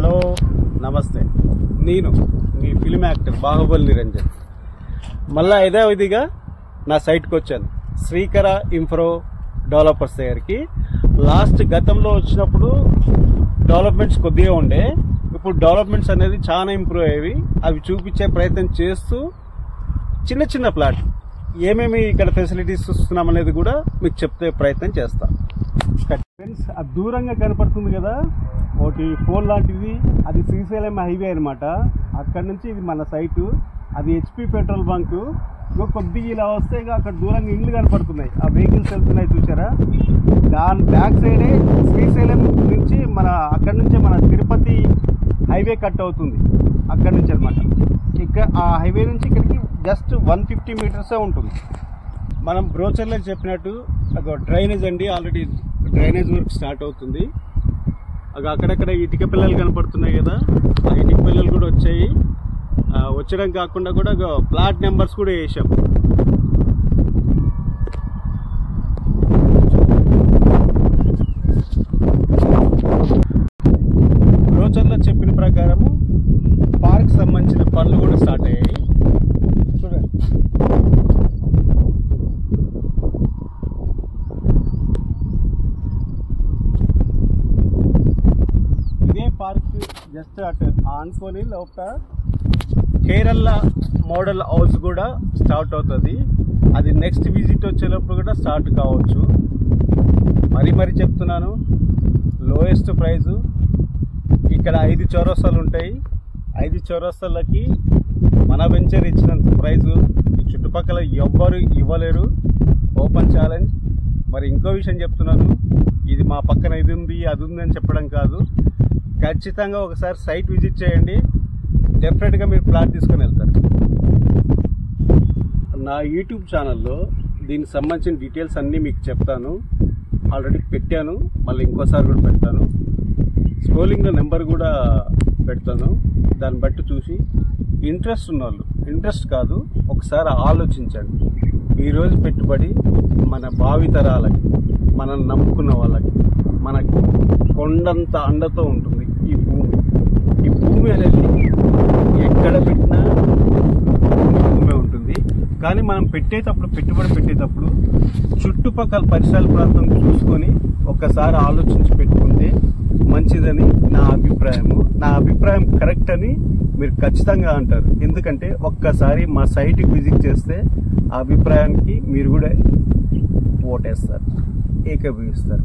Hello నమస్తే, నేను మీ film actor Baahubali Niranjan. మళ్ళా ఇదే విధిగా నా సైట్కి వచ్చాను, శ్రీకర ఇన్ఫ్రో డెవలపర్స్ దగ్గరికి. లాస్ట్ గతంలో వచ్చినప్పుడు డెవలప్మెంట్స్ కొద్దిగా ఉండే, ఇప్పుడు డెవలప్మెంట్స్ అనేది చాలా ఇంప్రూవ్ అయ్యేవి. అవి చూపించే ప్రయత్నం చేస్తూ చిన్న చిన్న ప్లాట్ ఏమేమి ఇక్కడ ఫెసిలిటీస్ ఇస్తున్నాం అనేది కూడా మీకు చెప్తే ప్రయత్నం చేస్తాను. ఫ్రెండ్స్, అది దూరంగా కనపడుతుంది కదా, ఒకటి ఫోన్ లాంటిది, అది శ్రీశైలం హైవే అనమాట. అక్కడ నుంచి ఇది మన సైటు, అది హెచ్పి పెట్రోల్ బంకు. కొద్దిగా ఇలా వస్తే అక్కడ దూరంగా ఇండ్లు కనపడుతున్నాయి, ఆ వెహికల్స్ వెళ్తున్నాయి చూసారా. దాని బ్యాక్ సైడే శ్రీశైలం నుంచి అక్కడ నుంచే మన తిరుపతి హైవే కట్ అవుతుంది, అక్కడ నుంచి అనమాట. ఇక్కడ ఆ హైవే నుంచి ఇక్కడికి జస్ట్ 150 మీటర్సే ఉంటుంది. మనం బ్రోచర్లో చెప్పినట్టు అక్కడ డ్రైనేజ్ అండి, ఆల్రెడీ డ్రైనేజ్ వర్క్ స్టార్ట్ అవుతుంది. అక్కడక్కడ ఇటుక పిల్లలు కనపడుతున్నాయి కదా, ఆ ఇటుక పిల్లలు కూడా వచ్చాయి. వచ్చడం కాకుండా కూడా ప్లాట్ నెంబర్స్ కూడా వేసాం. బ్రోచర్లో చెప్పిన ప్రకారము పార్క్ సంబంధించిన పనులు కూడా స్టార్ట్ అయ్యాయి. చూడండి, ఇదే పార్క్ జస్ట్ అటు ఆనుకొని లోపల కేరళ మోడల్ హౌస్ కూడా స్టార్ట్ అవుతుంది. అది నెక్స్ట్ విజిట్ వచ్చేటప్పుడు కూడా స్టార్ట్ కావచ్చు. మరీ చెప్తున్నాను, లోయెస్ట్ ప్రైజు ఇక్కడ 5 చౌరస్తాలు ఉంటాయి. 5 చౌరస్తాలకి మన వెంచర్ ఇచ్చినంత ప్రైజు ఈ చుట్టుపక్కల ఎవ్వరు ఇవ్వలేరు. Open challenge. మరి ఇంకో విషయం చెప్తున్నాను, ఇది మా పక్కన ఇది ఉంది అది ఉంది అని చెప్పడం కాదు, ఖచ్చితంగా ఒకసారి సైట్ విజిట్ చేయండి, డెఫినెట్గా మీరు ప్లాట్ తీసుకొని వెళ్తారు. నా యూట్యూబ్ ఛానల్లో దీనికి సంబంధించిన డీటెయిల్స్ అన్నీ మీకు చెప్తాను. ఆల్రెడీ పెట్టాను, మళ్ళీ ఇంకోసారి కూడా పెడతాను. స్క్రోలింగ్లో నెంబర్ కూడా పెడతాను. దాన్ని బట్టి చూసి ఇంట్రెస్ట్ ఉన్నవాళ్ళు, ఇంట్రెస్ట్ కాదు ఒకసారి ఆలోచించండి. ఈరోజు పెట్టుబడి మన భావితరాలకి, మనల్ని నమ్ముకున్న వాళ్ళకి, మన కొండంత అండతో ఉంటుంది ఈ భూమి. ఈ భూమి అనేది ఎక్కడ పెట్టినా భూమి ఉంటుంది. కానీ మనం పెట్టుబడి పెట్టేటప్పుడు చుట్టుపక్కల పరిసరాల ప్రాంతం చూసుకొని ఒక్కసారి ఆలోచించి పెట్టుకుంటే మంచిదని నా అభిప్రాయము. నా అభిప్రాయం కరెక్ట్ అని మీరు ఖచ్చితంగా అంటారు, ఎందుకంటే ఒక్కసారి మా సైట్కి విజిట్ చేస్తే ఆ అభిప్రాయానికి మీరు కూడా ఓటేస్తారు, ఏకీభవిస్తారు.